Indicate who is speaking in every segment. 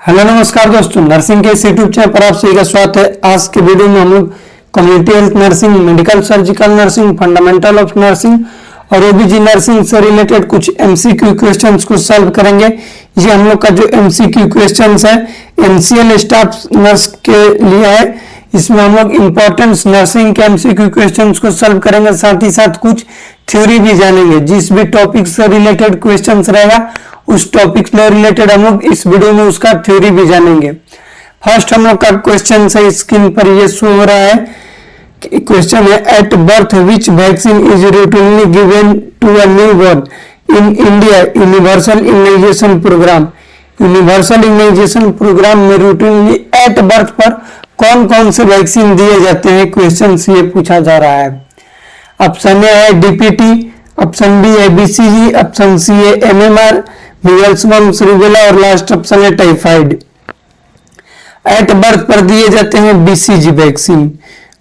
Speaker 1: Hello नमस्कार दोस्तों, nursing के इस यूट्यूब चैनल पर आप सभी का स्वागत है। आज के वीडियो में हम लोग community health nursing, medical surgical nursing, fundamental of nursing और ओबीजी नर्सिंग से रिलेटेड कुछ एमसीक्यू क्वेश्चंस को सॉल्व करेंगे। ये हम लोग का जो एमसीक्यू क्वेश्चंस है एमसीएल स्टाफ नर्स के लिए है। इसमें हम लोग इंपॉर्टेंस नर्सिंग के एमसीक्यू क्वेश्चंस को सॉल्व करेंगे, साथ ही साथ कुछ थ्योरी भी जानेंगे। जिस भी टॉपिक से रिलेटेड क्वेश्चंस रहेगा उस टॉपिक से रिलेटेड हम लोग इस वीडियो में उसका थ्योरी भी जानेंगे। फर्स्ट हम लोग का क्वेश्चन है, स्क्रीन पर ये शो हो रहा है। क्वेश्चन है, at birth which vaccine is routinely given to a newborn in India universal immunisation programme. Universal immunisation programme में रूटीनली एट बर्थ पर कौन कौन से वैक्सीन दिए जाते हैं, क्वेश्चन से ये पूछा जा रहा है। ऑप्शन ए है डीपीटी, ऑप्शन बी है बीसीजी, ऑप्शन सी है एमएमआर, मीजल्स मम्स रूबेला और लास्ट ऑप्शन है टाइफाइड। एट बर्थ पर दिए जाते हैं बीसीजी वैक्सीन।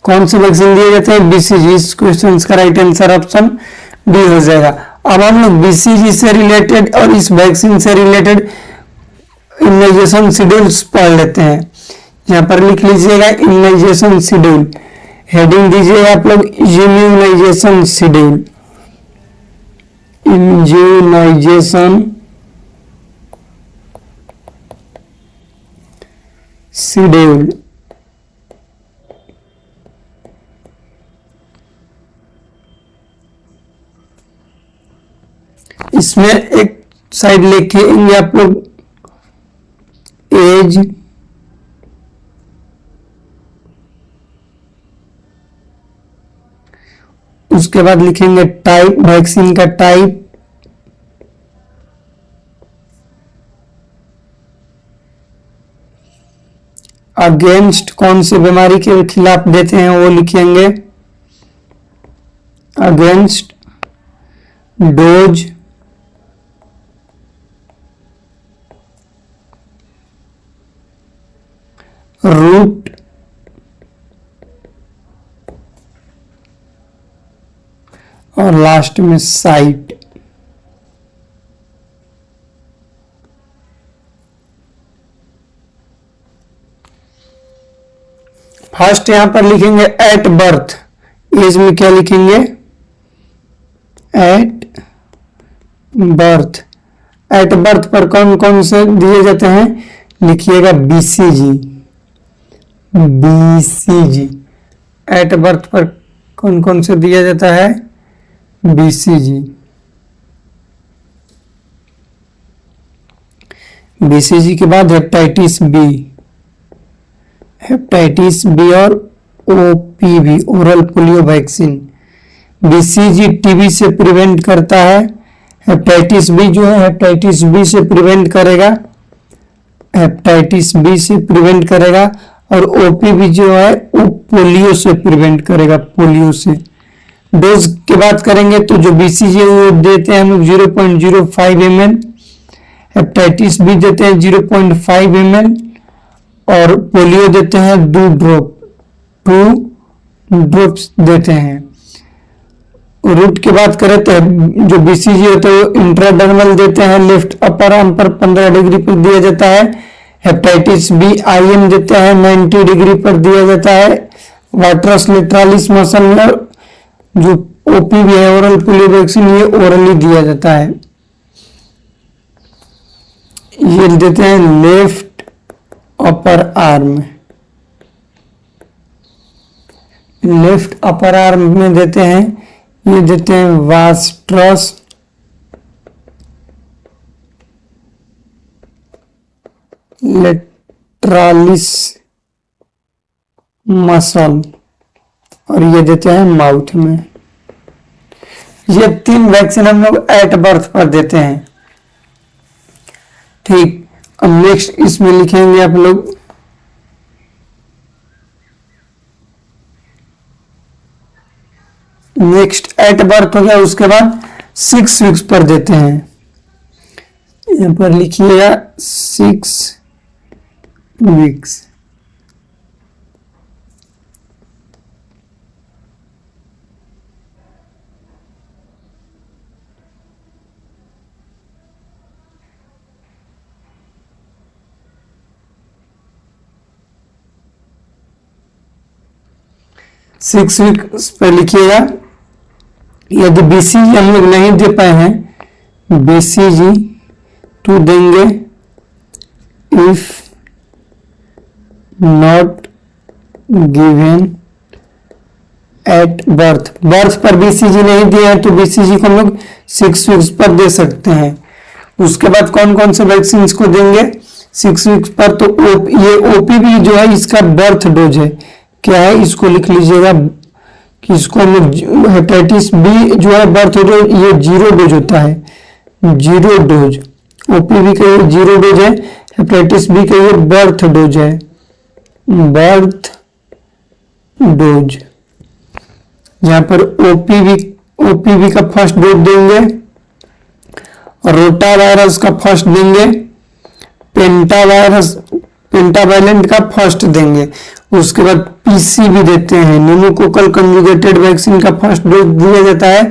Speaker 1: कौन से वैक्सीन दिए जाते हैं? बीसीजी। इस क्वेश्चन का राइट आंसर ऑप्शन बी हो जाएगा। अब हम लोग बीसीजी से रिलेटेड और इस वैक्सीन से रिलेटेड इम्यूनाइजेशन शेड्यूल्स पढ़ लेते हैं। यहाँ पर लिख लीजिएगा इम्यूनाइजेशन शेड्यूल, हेडिंग दीजिएगा आप लोग इम्यूनाइजेशन शेड्यूल। Immunisation schedule. इसमें एक साइड लिखेंगे आप लोग एज, उसके बाद लिखेंगे टाइप, वैक्सीन का टाइप, अगेंस्ट कौन सी बीमारी के खिलाफ देते हैं वो लिखेंगे, अगेंस्ट, डोज, रूट, और लास्ट में साइट। फर्स्ट यहां पर लिखेंगे एट बर्थ, एज में क्या लिखेंगे? At birth. एट बर्थ पर कौन कौन से दिए जाते हैं? लिखिएगा बीसीजी। बीसीजी एट बर्थ पर कौन कौन से दिया जाता है? बीसीजी। बीसीजी के बाद हेपेटाइटिस बी, हेपेटाइटिस बी और OPV, oral polio vaccine. BCG TB से प्रिवेंट करता है, हेपेटाइटिस बी जो है हेपेटाइटिस बी से प्रिवेंट करेगा, हेपेटाइटिस बी से प्रिवेंट करेगा, और ओपीवी जो है वो पोलियो से प्रिवेंट करेगा, पोलियो से। डोज की बात करेंगे तो जो बीसीजी वो देते हैं हम लोग 0.05 ml, हेपेटाइटिस बी देते हैं 0.5 ml, और पोलियो देते हैं 2 ड्रॉप्स देते हैं। रूट की बात करें तो जो बीसीजी होता है वो इंट्राडर्मल देते हैं, लेफ्ट अपर आर्म पर 15 डिग्री पर दिया जाता है। हेपेटाइटिस बी आईएम देते हैं 90 डिग्री पर दिया जाता है, वाट्रस लेटरालिस मसल में। जो ओपीवी है ओरल पोलियो वैक्सीन, ये ओरली दिया जाता है। ये देते हैं left upper arm, left upper arm में देते हैं, ये देते हैं वास्ट्रस लेटरालिस मसल, और ये देते हैं माउथ में। ये 3 वैक्सीन हम लोग एट बर्थ पर देते हैं। ठीक, अब नेक्स्ट इसमें लिखेंगे आप लोग नेक्स्ट एट बर्थ हो गया, उसके बाद 6 वीक्स पर देते हैं। यहां पर लिखिएगा 6 वीक्स। 6 वीक्स पर लिखिएगा। यदि बीसीजी हम लोग नहीं दे पाए हैं, बीसीजी 2 देंगे, if not given at birth, birth पर बीसीजी नहीं दिया है तो बीसीजी को हम लोग 6 वीक्स पर दे सकते हैं। उसके बाद कौन कौन से वैक्सीन को देंगे 6 वीक्स पर, तो ये ओपीवी जो है इसका बर्थ डोज है, क्या है इसको लिख लीजिएगा कि इसको हम लोग हेपेटाइटिस बी जो है बर्थ डोज ये 0 डोज होता है, 0 डोज, ओपीवी का ये 0 डोज है, हेपेटाइटिस बी का ये बर्थ डोज है, बर्थ डोज। यहाँ पर ओपीवी का फर्स्ट डोज देंगे, रोटा वायरस का फर्स्ट देंगे, पेंटावायलेंट का फर्स्ट देंगे। उसके बाद पीसीवी देते हैं, न्यूमोकोकल कंजुगेटेड वैक्सीन का फर्स्ट डोज दिया जाता है,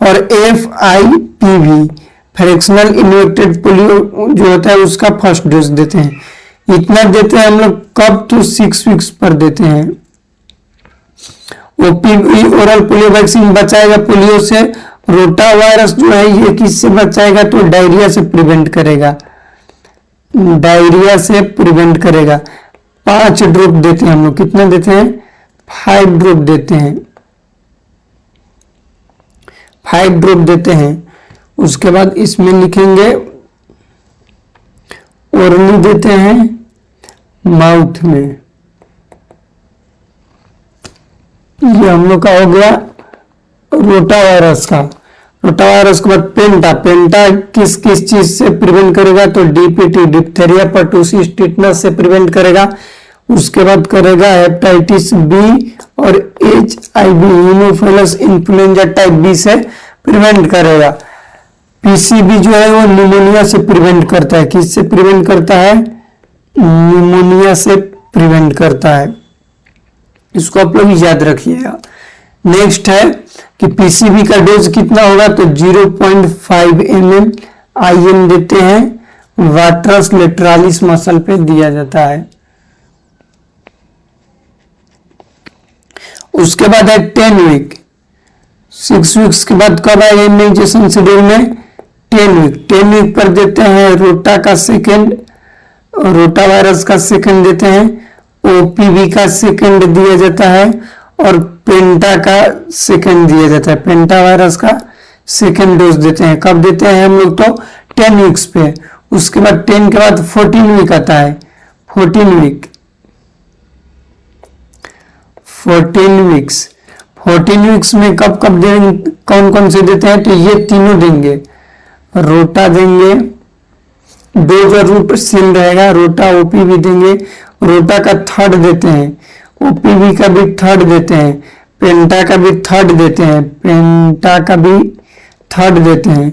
Speaker 1: और एफआईपीवी फ्रैक्शनल इन्वेक्टेड पोलियो जो होता है उसका फर्स्ट डोज देते हैं। इतना देते हैं हम लोग कब, तो 6 वीक्स पर देते हैं। ओपीवी ओरल पोलियो वैक्सीन बचाएगा पोलियो से, रोटा वायरस जो है ये किससे बचाएगा, तो डायरिया से प्रिवेंट करेगा, डायरिया से प्रिवेंट करेगा। 5 ड्रॉप देते हैं हम लोग, कितने देते हैं, 5 ड्रॉप देते हैं, 5 ड्रॉप देते हैं। उसके बाद इसमें लिखेंगे ओरली देते हैं माउथ में, ये हम लोग का हो गया रोटा वायरस का। रोटा वायरस के बाद पेंटा किस किस चीज से प्रिवेंट करेगा, तो डीपीटी डिप्थेरिया पर्टूसिस टिटनस से प्रिवेंट करेगा। उसके बाद करेगा हेपेटाइटिस बी और HIV haemophilus influenza type B से प्रिवेंट करेगा। पीसीबी जो है वो निमोनिया से प्रिवेंट करता है, किससे प्रिवेंट करता है, निमोनिया से प्रिवेंट करता है, इसको आप लोग याद रखिएगा। नेक्स्ट है कि पीसीबी का डोज कितना होगा, तो 0.5 ml IM देते हैं, वाट्रस लेटरालिस मसल पे दिया जाता है। उसके बाद है 10 वीक, 6 वीक्स के बाद कब है इम्यूनाइजेशन शेड्यूल में, 10 वीक पर देते हैं रोटा का सेकेंड, रोटा वायरस का सेकेंड देते हैं, ओपीवी का सेकेंड दिया जाता है, और पेंटा का सेकेंड दिया जाता है, पेंटा वायरस का सेकेंड डोज देते हैं। कब देते हैं हम लोग, तो 10 वीक्स पे। उसके बाद 10 के बाद 14 वीक आता है, 14 वीक्स में कब कब देंगे, कौन कौन से देते हैं, तो ये तीनों देंगे, रोटा देंगे, डोज और रूट सेम रहेगा, रोटा ओपीवी देंगे, रोटा का थर्ड देते हैं, ओपीवी का भी थर्ड देते हैं, पेंटा का भी थर्ड देते हैं, पेंटा का भी थर्ड देते हैं,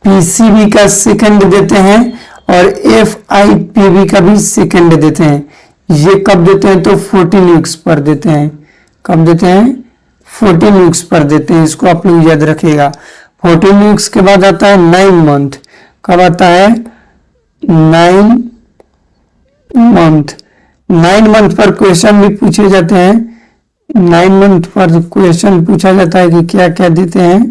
Speaker 1: पीसीबी का सेकंड देते हैं, और एफआईपीवी का भी सेकंड देते हैं। ये कब देते हैं, तो 14 वीक्स पर देते हैं। कब देते हैं, 14 वीक्स पर देते हैं, इसको आप लोग याद रखिएगा। 14 वीक्स के बाद आता है 9 मंथ। कब आता है, 9 मंथ। 9 मंथ पर क्वेश्चन भी पूछे जाते हैं, 9 मंथ पर क्वेश्चन पूछा जाता है कि क्या क्या देते हैं।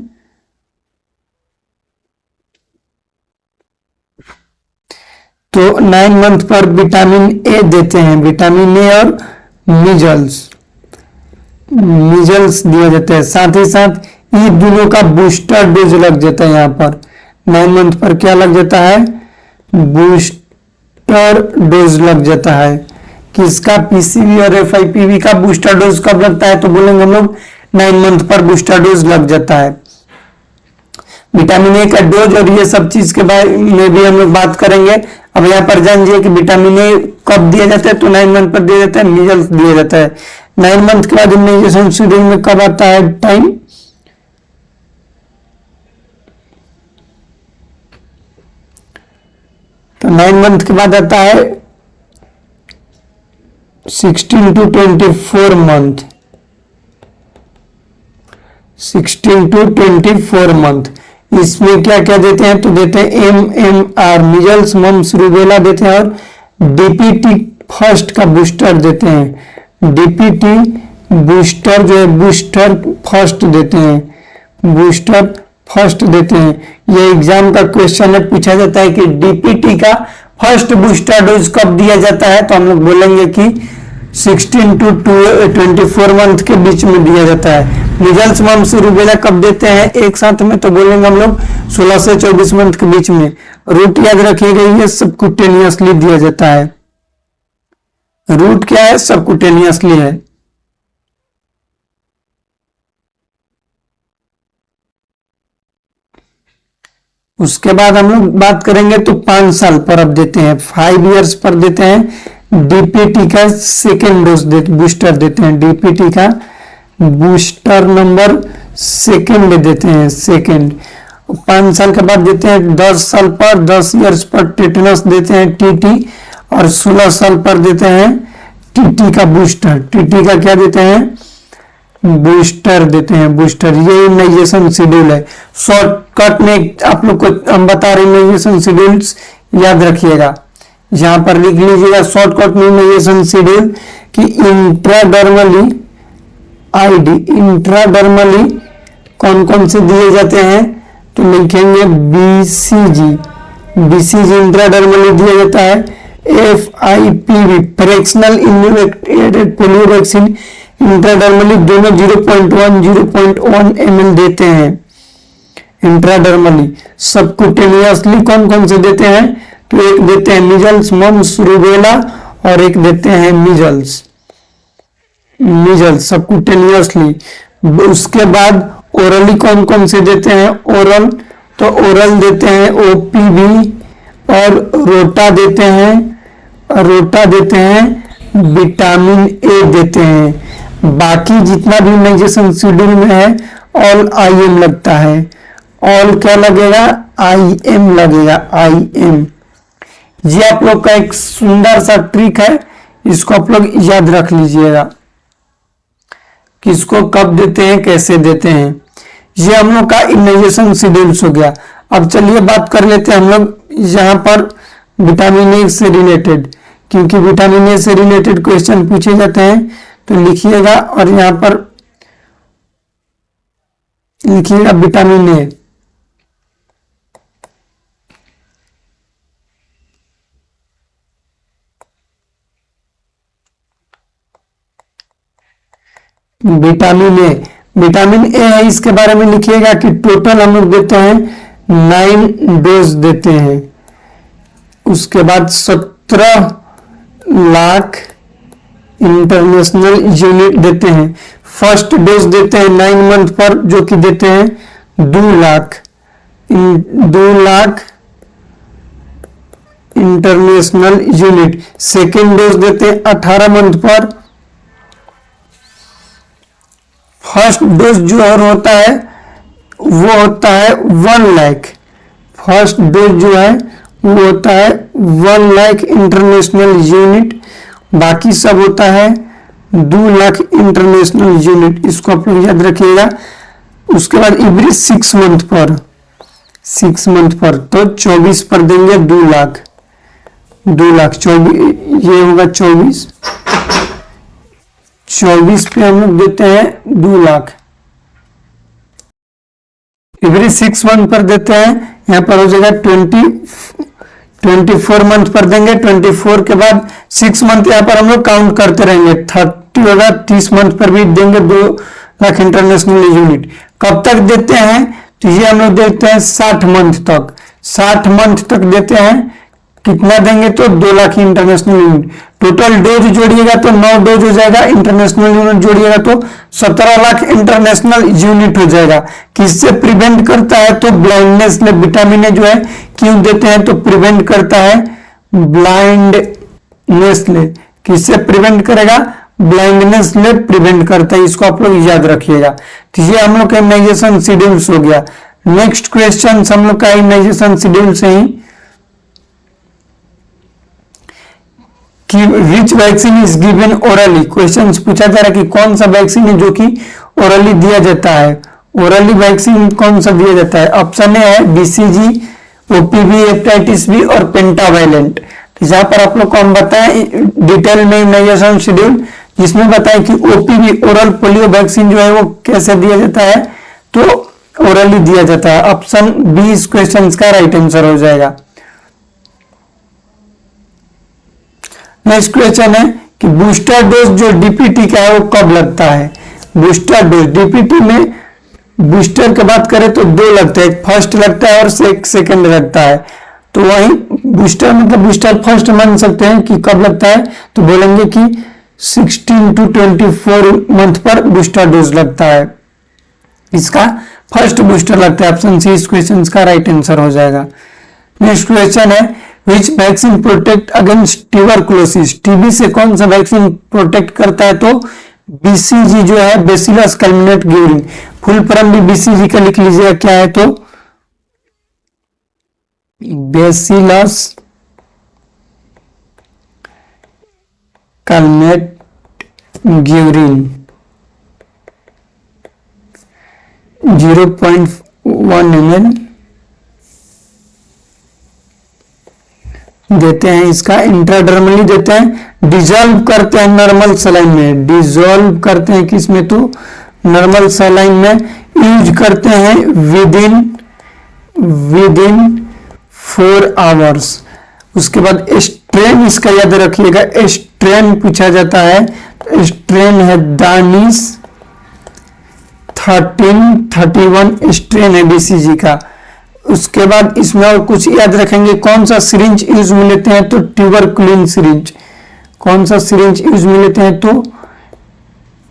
Speaker 1: तो 9 मंथ पर विटामिन ए देते हैं, विटामिन ए और मिजल्स दिया जाता है। साथ ही साथ ये दोनों का बूस्टर डोज लग जाता है। यहाँ पर 9 मंथ पर क्या लग जाता है, बूस्टर डोज लग जाता है। किसका, पीसीवी और एफआईपीवी का बूस्टर डोज कब लगता है, तो बोलेंगे हम लोग 9 मंथ पर बूस्टर डोज लग जाता है। विटामिन ए का डोज और ये सब चीज के बारे में भी हम लोग बात करेंगे। अब यहाँ पर जानिए कि विटामिन ए कब दिया जाता है, तो 9 मंथ पर दिया जाता है, मीजल्स दिया जाता है। 9 मंथ के बाद इम्यूनाइजेशन शेड्यूल में कब आता है टाइम, तो 9 मंथ के बाद आता है 16 to 24 मंथ, 16 to 24 मंथ। इसमें क्या क्या देते हैं, तो देते हैं MMR मिजल्स मम्स रूबेला देते हैं, और डीपीटी फर्स्ट का बूस्टर देते हैं, डीपीटी बूस्टर जो है बूस्टर फर्स्ट देते हैं, बूस्टर फर्स्ट देते हैं। ये एग्जाम का क्वेश्चन है, पूछा जाता है कि डीपीटी का फर्स्ट बूस्टर डोज कब दिया जाता है, तो हम लोग बोलेंगे कि 16 to 24 मंथ के बीच में दिया जाता है। मीजल्स मम्स रूबेला कब देते हैं एक साथ में, तो बोलेंगे हम लोग 16 से 24 मंथ के बीच में। रूट याद रखिएगा, ये सबकुटेनियसली दिया जाता है। रूट क्या है, सबकुटेनियसली है। उसके बाद हम लोग बात करेंगे तो 5 साल पर अब देते हैं, 5 इयर्स पर देते हैं डीपीटी का सेकेंड डोज बूस्टर देते हैं। डीपीटी का बूस्टर नंबर सेकेंड देते हैं, सेकेंड। 5 साल के बाद देते हैं 10 साल पर, 10 इयर्स पर टेटनस देते हैं टीटी, और 16 साल पर देते हैं टीटी का बूस्टर। टीटी का क्या देते हैं, बूस्टर देते हैं, बूस्टर। ये इम्यूनाइजेशन शेड्यूल है। शॉर्टकट में आप लोग को हम बता रहे हैं इम्यूनाइजेशन शेड्यूल्स याद रखिएगा, यहां पर लिख लीजिएगा शॉर्टकट में इम्यूनाइजेशन शेड्यूल कि इंट्राडर्मली आईडी, इंट्राडर्मली कौन कौन से दिए जाते हैं, तो लिखेंगे बीसीजी, बीसीजी इंट्राडर्मली दिया जाता है। FIPV fractional inactivated polio vaccine intradermally दोनों 0.1 ml देते हैं इंट्राडर्मली। सबकुटेनियसली कौन कौन से देते हैं, तो एक देते हैं मीजल्स मम्स रूबेला, और एक देते हैं मीजल्स, मीजल्स सबकुटेनियसली। उसके बाद ओरली कौन कौन से देते हैं, ओरल, तो ओरल देते हैं OPV, और रोटा देते हैं, रोटा देते हैं, विटामिन ए देते हैं। बाकी जितना भी इम्यूनाइजेशन शेड्यूल में है ऑल IM लगता है, ऑल क्या लगेगा, IM लगेगा, IM। ये आप लोग का एक सुंदर सा ट्रिक है, इसको आप लोग याद रख लीजिएगा, किसको कब देते हैं, कैसे देते हैं। ये हम लोग का इम्यूनाइजेशन शेड्यूल्स हो गया। अब चलिए बात कर लेते हैं हम लोग यहाँ पर विटामिन ए से रिलेटेड, क्योंकि विटामिन ए से रिलेटेड क्वेश्चन पूछे जाते हैं, तो लिखिएगा, और यहाँ पर लिखिएगा vitamin A. Vitamin A, vitamin A है, इसके बारे में लिखिएगा कि टोटल हम लोग देते हैं 9 डोज देते हैं। उसके बाद 17 लाख इंटरनेशनल यूनिट देते हैं। फर्स्ट डोज देते हैं 9 मंथ पर, जो कि देते हैं 2 lakh, 2 lakh international unit. Second dose देते हैं 18 मंथ पर। फर्स्ट डोज जो होता है वो होता है 1 लाख, फर्स्ट डोज जो है वो होता है 1 लाख इंटरनेशनल यूनिट, बाकी सब होता है 2 लाख इंटरनेशनल यूनिट। इसको आप लोग याद रखिएगा। उसके बाद एवरी 6 मंथ पर, 6 मंथ पर तो 24 पर देंगे 2 लाख, 2 लाख 24, ये होगा 24, 24 पे हम लोग देते हैं 2 लाख। एवरी 6 मंथ पर देते हैं, यहाँ पर हो जाएगा 24 मंथ पर देंगे। 24 के बाद 6 मंथ यहाँ पर हम लोग काउंट करते रहेंगे, 30 होगा, 30 मंथ पर भी देंगे 2 लाख इंटरनेशनल यूनिट। कब तक देते हैं, तो ये हम लोग देते हैं 60 मंथ तक, 60 मंथ तक देते हैं। कितना देंगे, तो 2 lakh international unit. Total dose जोड़िएगा तो 9 डोज हो जाएगा, इंटरनेशनल यूनिट जोड़िएगा तो 17 लाख इंटरनेशनल यूनिट हो जाएगा। किससे प्रिवेंट करता है, तो ब्लाइंडनेस ले विटामिन ए जो है क्यों देते हैं, तो प्रिवेंट करता है ब्लाइंडनेस ले। किससे प्रिवेंट करेगा, ब्लाइंडनेस ले प्रिवेंट करता है। इसको आप लोग याद रखिएगा। तो ये हम लोग का इम्यूनाइजेशन शेड्यूल्स हो गया। नेक्स्ट क्वेश्चन हम लोग का इम्यूनाइजेशन शेड्यूल से ही कि विच vaccine is given orally. Question पूछा जा रहा है कि कौन सा वैक्सीन है जो कि ओरली दिया जाता है। ओरली वैक्सीन कौन सा दिया जाता है, ऑप्शन ए है BCG, OPV, हेपेटाइटिस बी और पेंटावायलेंट। जहां पर आप लोग को हम बताएं डिटेल में इम्यूनाइजेशन शेड्यूल, जिसमें बताएं कि ओपीवी ओरल पोलियो वैक्सीन जो है वो कैसे दिया जाता है, तो ओरली दिया जाता है। ऑप्शन बी इस क्वेश्चन का राइट आंसर हो जाएगा। नेक्स्ट क्वेश्चन है कि बूस्टर डोज जो डीपीटी का है वो कब लगता है। बूस्टर डोज डीपीटी में बूस्टर की बात करें तो दो लगते हैं, एक फर्स्ट लगता है और सेकंड लगता है। तो वही बूस्टर मतलब बूस्टर फर्स्ट मान सकते हैं कि कब लगता है, तो बोलेंगे कि 16 to 24 मंथ पर बूस्टर डोज लगता है। इसका फर्स्ट बूस्टर लगता है। ऑप्शन सी इस क्वेश्चन का राइट आंसर हो जाएगा। नेक्स्ट क्वेश्चन है विच vaccine protect against tuberculosis. TB से कौन सा वैक्सीन प्रोटेक्ट करता है, तो बीसीजी जो है बेसिलस कैल्मिनेट गिवरिन। फुल फॉर्म भी बीसीजी का लिख लीजिएगा, क्या है तो बेसिलस कैल्मिनेट गिवरिन 0.1 ml देते हैं। इसका इंट्राडर्मली देते हैं, डिजोल्व करते हैं नॉर्मल सलाइन में, डिजोल्व करते हैं किसमें, तो नॉर्मल सलाइन में। यूज करते हैं विदिन 4 आवर्स। उसके बाद स्ट्रेन इसका याद रखिएगा, स्ट्रेन पूछा जाता है, स्ट्रेन है दानिश 1331 स्ट्रेन है बीसीजी का। उसके बाद इसमें और कुछ याद रखेंगे, कौन सा सिरिंज यूज में लेते हैं, तो ट्यूबरकुलिन सिरिंज। कौन सा सिरिंज यूज में लेते हैं, तो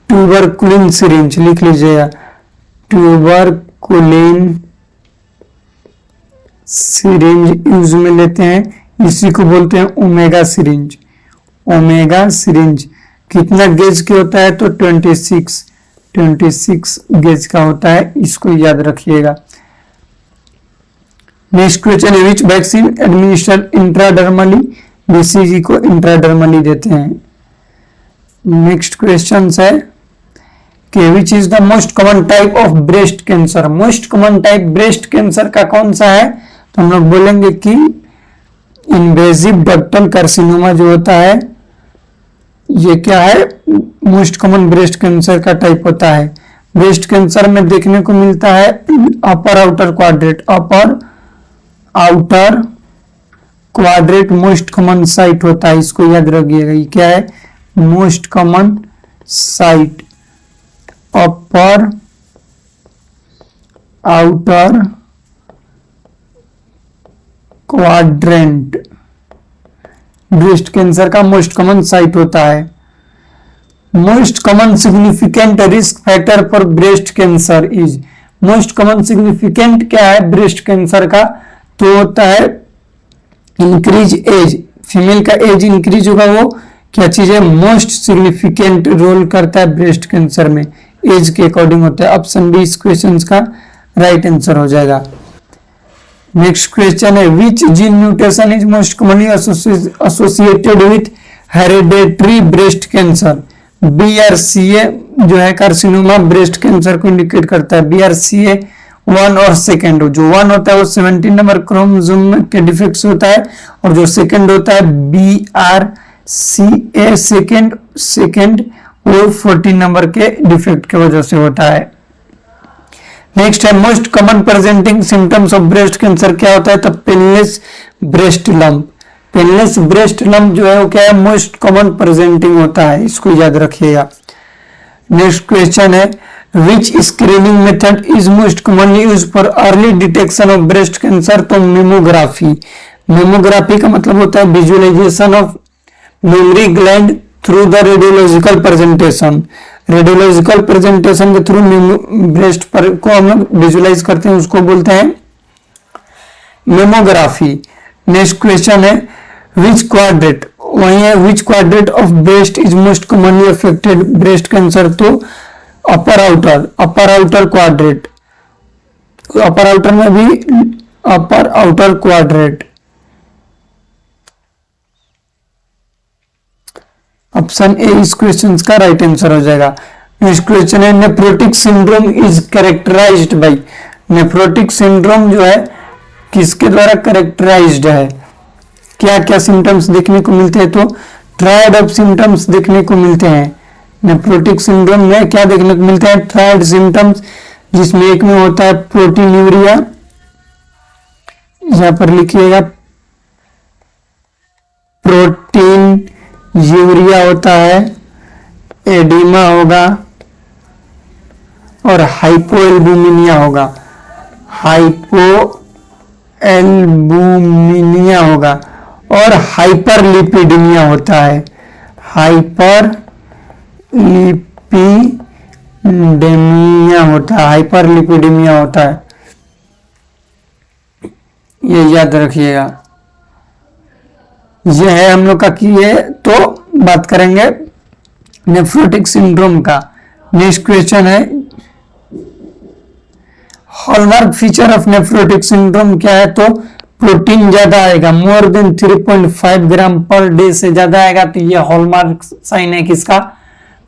Speaker 1: ट्यूबरकुलिन सिरिंज लिख लीजिएगा, ट्यूबरकुलिन सिरिंज यूज में लेते हैं। इसी को बोलते हैं ओमेगा सिरिंज। ओमेगा सिरिंज कितना गेज के होता है, तो 26 गेज का होता है, इसको याद रखिएगा। नेक्स्ट क्वेश्चन है विच वैक्सीन एडमिनिस्टर्ड इंट्राडर्मली। बीसीजी को इंट्राडर्मली देते हैं। नेक्स्ट क्वेश्चन है कि which is the most common type of breast cancer. Most common type breast cancer का कौन सा है, तो हम लोग बोलेंगे कि इन्वेजिव डक्टल कार्सिनोमा जो होता है, ये क्या है, मोस्ट कॉमन ब्रेस्ट कैंसर का टाइप होता है। ब्रेस्ट कैंसर में देखने को मिलता है upper outer quadrant, upper outer quadrant most common site होता है, इसको याद रखिएगा। ये क्या है, most common site, upper outer quadrant breast cancer का मोस्ट कॉमन साइट होता है। Most common significant risk factor for breast cancer is. Most common significant क्या है ब्रेस्ट कैंसर का, तो होता है इंक्रीज एज। फीमेल का एज इंक्रीज होगा, वो क्या चीज है, मोस्ट सिग्निफिकेंट रोल करता है ब्रेस्ट कैंसर में, एज के अकॉर्डिंग होता है। ऑप्शन बी इस क्वेश्चन का राइट आंसर हो जाएगा। नेक्स्ट क्वेश्चन है which gene mutation is most commonly associated with hereditary breast cancer. BRCA जो है कार्सिनोमा ब्रेस्ट कैंसर को इंडिकेट करता है। BRCA 1 और सेकेंड, जो 1 होता है वो 17 नंबर क्रोमोसोम के डिफेक्ट होता है, और जो सेकेंड होता है BRCA सेकेंड वो 14 नंबर के डिफेक्ट के वजह से होता है। नेक्स्ट है most common presenting symptoms of breast cancer क्या होता है, तो painless breast lump. Painless breast lump जो है वो क्या है, मोस्ट कॉमन प्रेजेंटिंग होता है, इसको याद रखिएगा। नेक्स्ट क्वेश्चन है which screening method is most commonly use for early detection of breast cancer, तो मेमोग्राफी। मेमोग्राफी का मतलब होता है visualization of mammary gland through the radiological presentation. Radiological presentation के थ्रू ब्रेस्ट पर को हम लोग विजुअलाइज करते हैं, उसको बोलते हैं मेमोग्राफी। नेक्स्ट क्वेश्चन है विच क्वाड्रेट, वही है which quadrant of breast is most commonly affected breast cancer, तो upper outer quadrant. Upper outer में भी upper outer quadrant. Option A इस क्वेश्चन का राइट आंसर हो जाएगा। नेक्स्ट क्वेश्चन है nephrotic syndrome is characterized by. Nephrotic syndrome जो है किसके द्वारा कैरेक्टराइज्ड है, क्या क्या सिम्टम्स देखने को मिलते हैं, तो ट्रायड ऑफ सिम्टम्स देखने को मिलते हैं। नेफ्रोटिक सिंड्रोम में क्या देखने को मिलता है? थर्ड सिम्टम्स, जिसमें एक में होता है प्रोटीनूरिया, यहां पर लिखिएगा प्रोटीन यूरिया होता है, एडिमा होगा और हाइपोएल्बुमिनिया होगा, हाइपोएल्बुमिनिया होगा और हाइपरलिपिडीमिया होता है, हाइपरलिपिडेमिया होता है, हाइपरलिपिडेमिया होता है, ये याद रखिएगा। ये है हम लोग का कि ये तो बात करेंगे नेफ्रोटिक सिंड्रोम का। नेक्स्ट क्वेश्चन है hallmark feature of nephrotic syndrome क्या है? तो प्रोटीन ज्यादा आएगा, मोर देन 3.5 ग्राम पर डे से ज्यादा आएगा, तो ये हॉलमार्क साइन है किसका?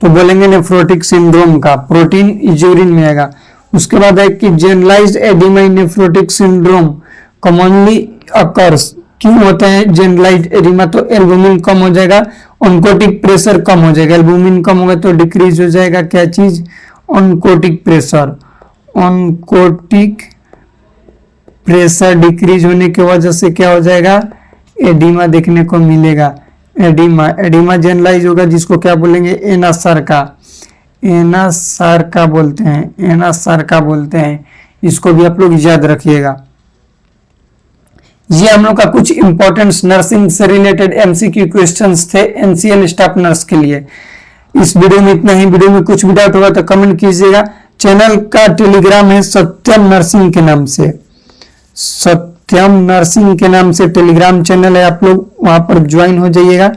Speaker 1: तो बोलेंगे नेफ्रोटिक सिंड्रोम का। प्रोटीन यूरिन में आएगा। उसके बाद है कि जनरलाइज्ड एडिमा इन नेफ्रोटिक सिंड्रोम कॉमनली अकर्स। क्यों होता है जनरलाइज्ड एडिमा? तो एल्बुमिन कम हो जाएगा, ऑन्कोटिक प्रेशर कम हो जाएगा। एल्बुमिन कम होगा तो डिक्रीज हो जाएगा क्या चीज? Oncotic pressure. Oncotic pressure decrease होने की वजह से क्या हो जाएगा? एडिमा देखने को मिलेगा। एडिमा जनरलाइज होगा, जिसको क्या बोलेंगे? एनासार्का। एनासार्का बोलते हैं, एनासार्का बोलते हैं। इसको भी आप लोग याद रखिएगा। ये हम लोग का कुछ इंपॉर्टेंट नर्सिंग से रिलेटेड एमसीक्यू क्वेश्चंस थे एनसीएल स्टाफ नर्स के लिए। इस वीडियो में इतना ही। वीडियो में कुछ भी डाउट होगा तो कमेंट कीजिएगा। चैनल का टेलीग्राम है सत्यम नर्सिंग के नाम से, सत्यम नर्सिंग के नाम से टेलीग्राम चैनल है। आप लोग वहां पर ज्वाइन हो जाइएगा,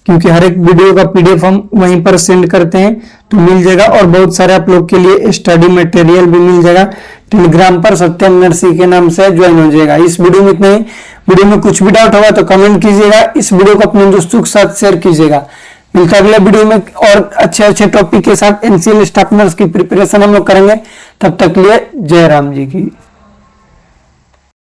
Speaker 1: क्योंकि हर एक वीडियो का पीडीएफ हम वहीं पर सेंड करते हैं, तो मिल जाएगा। और बहुत सारे आप लोग के लिए स्टडी मटेरियल भी मिल जाएगा टेलीग्राम पर। सत्यम नर्सिंग के नाम से ज्वाइन हो जाएगा। इस वीडियो में इतना ही। वीडियो में कुछ भी डाउट होगा तो कमेंट कीजिएगा। इस वीडियो को अपने दोस्तों के साथ शेयर कीजिएगा। मिलता है अगले वीडियो में और अच्छे टॉपिक के साथ। एनसीएल स्टाफ नर्स की प्रिपरेशन हम लोग करेंगे। तब तक के लिए जय राम जी की।